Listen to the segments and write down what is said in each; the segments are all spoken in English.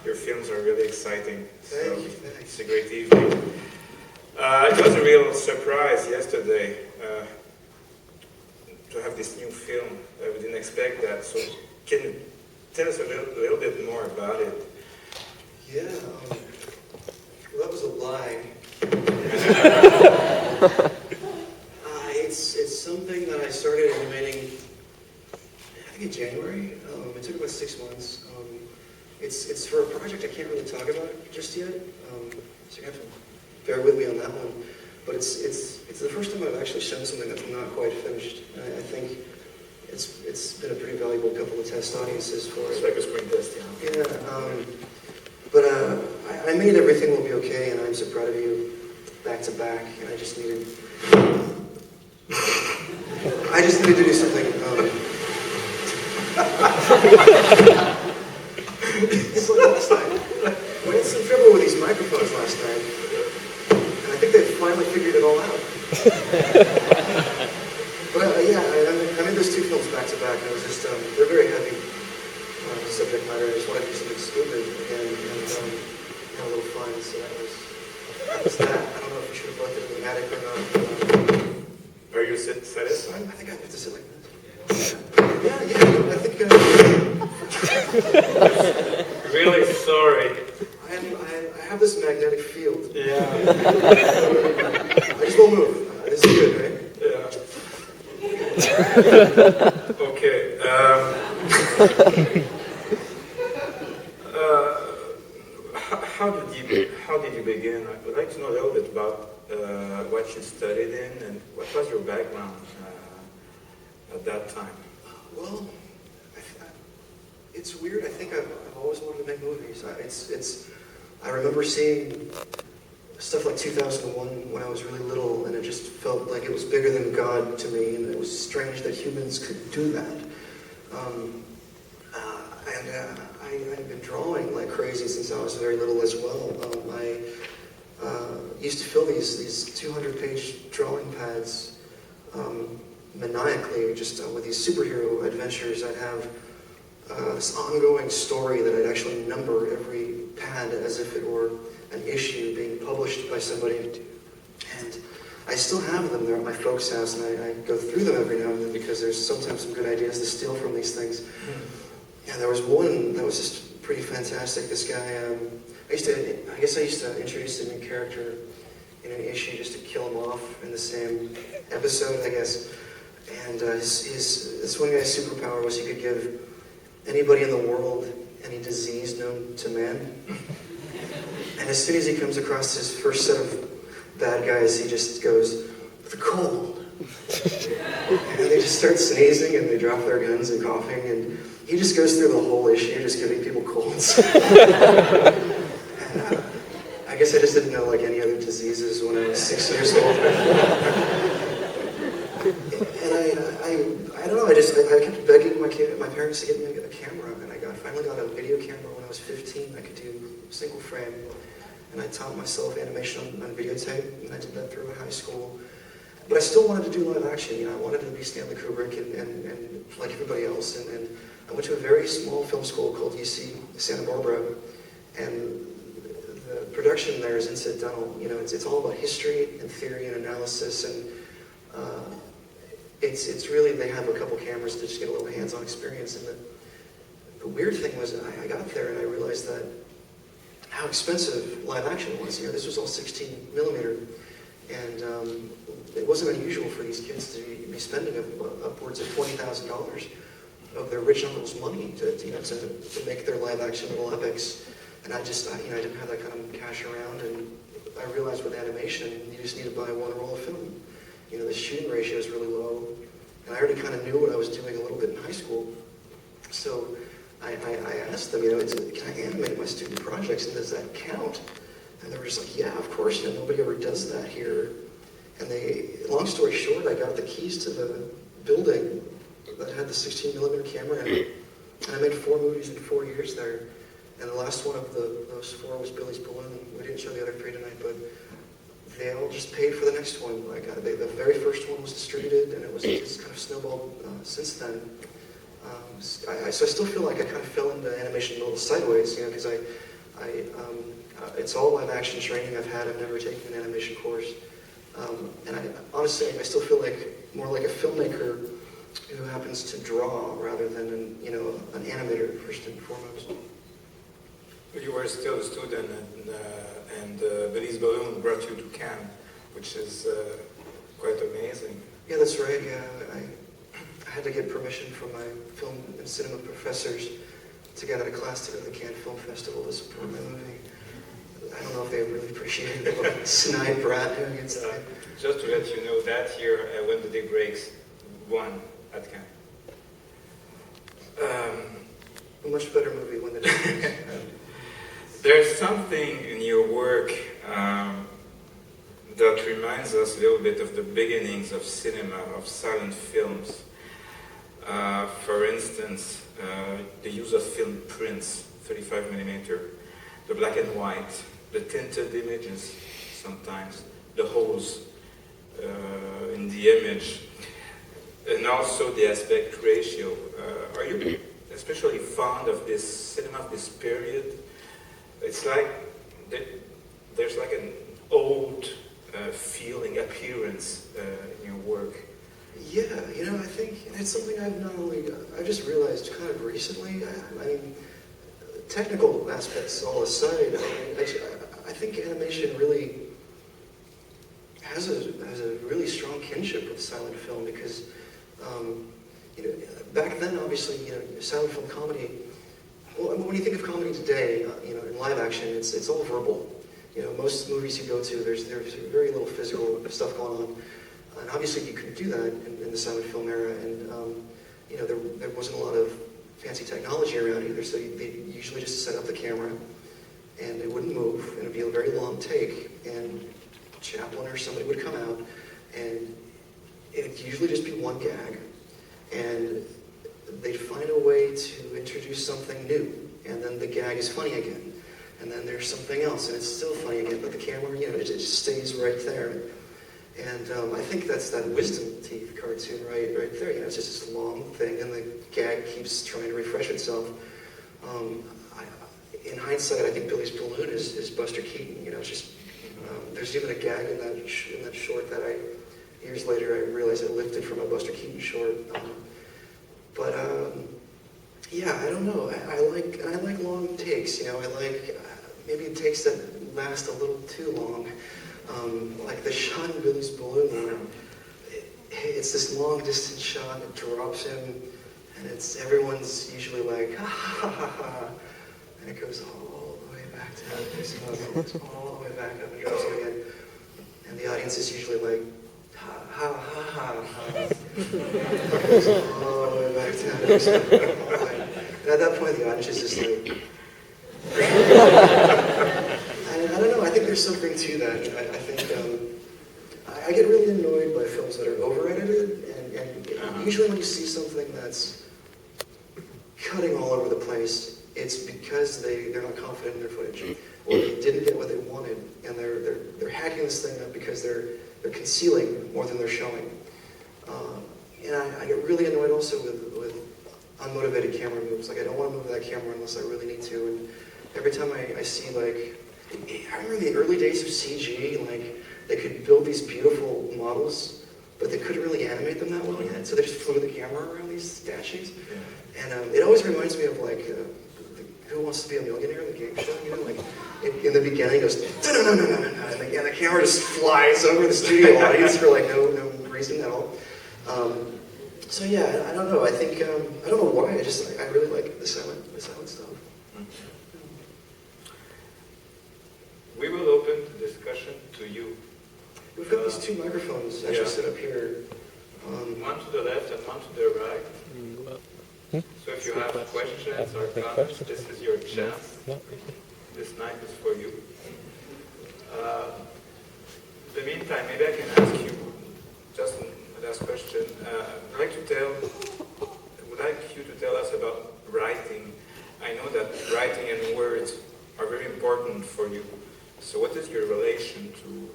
Your films are really exciting. Thank you. It's a great evening. It was a real surprise yesterday to have this new film. We didn't expect that. So can you tell us a little bit more about it? Yeah, well, that was a lie. It's something that I started animating, I think in January. It took about 6 months. It's for a project I can't really talk about just yet, so you have to bear with me on that one. But it's the first time I've actually shown something that's not quite finished. And I think it's been a pretty valuable couple of test audiences for it. It's like a screen test, yeah. Yeah, but I made Everything Will Be Okay, and I'm so proud of you, back to back, and I just needed to do something. It's like last night. We had some trouble with these microphones last night, and I think they finally figured it all out. But yeah, I made those 2 films back to back, and it was just, they're very heavy subject matter. I just wanted to do something stupid and have a little fun, so that was that. I don't know if we should have left it in the attic or not. Are you satisfied? I think I have to sit like this. Yeah, I think... Really sorry. I have this magnetic field. Yeah. I just won't move. This is good, right? Yeah. Okay. How did you begin? I would like to know a little bit about what you studied in and what was your background at that time. Well, it's weird. I think I've always wanted to make movies. I remember seeing stuff like 2001 when I was really little, and it just felt like it was bigger than God to me, and it was strange that humans could do that. I've been drawing like crazy since I was very little as well. I used to fill these 200-page drawing pads maniacally, just with these superhero adventures. I'd have this ongoing story that I'd actually number every pad as if it were an issue being published by somebody. And I still have them there at my folks' house, and I go through them every now and then because there's sometimes some good ideas to steal from these things. And there was one that was just pretty fantastic. This guy, I guess I used to introduce a new character in an issue just to kill him off in the same episode, I guess. And this one guy's superpower was he could give anybody in the world any disease known to man. And as soon as he comes across his first set of bad guys, he just goes, "The cold." And they just start sneezing and they drop their guns and coughing, and he just goes through the whole issue just giving people colds. And, I guess I just didn't know like any other diseases when I was 6 years old. And I don't know, I kept begging my parents to get me a camera, and I finally got a video camera when I was 15. I could do single frame, and I taught myself animation on videotape, and I did that through high school. But I still wanted to do live action. I wanted to be Stanley Kubrick and like everybody else. And I went to a very small film school called UC Santa Barbara, and the production there is incidental. It's all about history and theory and analysis, and it's really, they have a couple cameras to just get a little hands-on experience. And the weird thing was, I got there and I realized that how expensive live action was. This was all 16 millimeter, and it wasn't unusual for these kids to be spending upwards of $20,000 of their rich uncle's money to make their live action little epics. And I didn't have that kind of cash around, and I realized with animation, you just need to buy one roll of film. The shooting ratio is really low, and I already kind of knew what I was doing a little bit in high school. So I asked them, can I animate my student projects, and does that count? And they were just like, yeah, of course, nobody ever does that here. And long story short, I got the keys to the building that had the 16 millimeter camera in it, and I made 4 movies in 4 years there. And the last one of those 4 was Billy's Balloon. We didn't show the other 3 tonight, but they all just paid for the next one. The very first one was distributed, and it's kind of snowballed since then. So I still feel like I kind of fell into animation a little sideways, because It's all live action training I've had. I've never taken an animation course. And honestly, I still feel like more like a filmmaker who happens to draw rather than an animator first and foremost. You were still a student, and Billy's Balloon brought you to Cannes, which is quite amazing. Yeah, that's right. Yeah, I had to get permission from my film and cinema professors to get out of class to go to the Cannes Film Festival to support my movie. I don't know if they really appreciated the snide brat who gets there. Just to let you know, that year, When the Day Breaks won at Cannes. A much better movie when the day breaks. There's something in your work that reminds us a little bit of the beginnings of cinema, of silent films. For instance, the use of film prints, 35 millimeter, the black and white, the tinted images sometimes, the holes in the image, and also the aspect ratio. Are you especially fond of this cinema of this period? It's like there's like an old feeling, appearance in your work. Yeah, I think it's something I've just realized kind of recently. I mean, technical aspects all aside, I think animation really has a really strong kinship with silent film because, back then, obviously, silent film comedy. Well, when you think of comedy today, in live action, it's all verbal. Most movies you go to, there's very little physical stuff going on. And obviously you couldn't do that in the silent film era, and there wasn't a lot of fancy technology around either, so they usually just set up the camera, and it wouldn't move, and it'd be a very long take, and Chaplin or somebody would come out, and it'd usually just be one gag, and they'd find a way to introduce something new, and then the gag is funny again, and then there's something else, and it's still funny again, but the camera, it just stays right there. And I think that's that wisdom teeth cartoon right there. It's just this long thing, and the gag keeps trying to refresh itself. In hindsight, I think Billy's Balloon is Buster Keaton. It's just there's even a gag in that short that years later I realized I lifted from a Buster Keaton short. Yeah, I don't know. I like long takes. I like maybe takes that last a little too long. Like the shot in Billy's Balloon, where it's this long distance shot, it drops him, and everyone's usually like, ha ha ha ha, and it goes all the way back down, it goes all the way back up and drops him again, and the audience is usually like, ha ha ha ha ha, it goes all the way back down, it goes all the way. And at that point the audience is just like, I don't know, I think there's something to that. I think I get really annoyed by films that are over-edited, and usually when you see something that's cutting all over the place, it's because they're not confident in their footage, or they didn't get what they wanted, and they're hacking this thing up because they're concealing more than they're showing. And I get really annoyed also with unmotivated camera moves. Like, I don't want to move that camera unless I really need to, and every time I see, like, I remember the early days of CG, like, they could build these beautiful models, but they couldn't really animate them that well yet, so they just flew the camera around these statues. And it always reminds me of, like, Who Wants to Be a Millionaire, the game show, like, in the beginning it goes, no, and the camera just flies over the studio audience for, like, no reason at all. So yeah, I don't know, I think, I don't know why, I really like the silent stuff. We will open the discussion to you. We've got these two microphones actually set up here. One to the left and one to the right. So if you have questions or comments, this is your chance. This night is for you. In the meantime, maybe I can ask you just a last question. Would like you to tell us about writing. I know that writing and words are very important for you. So what is your relation to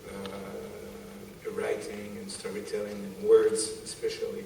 writing and storytelling and words especially?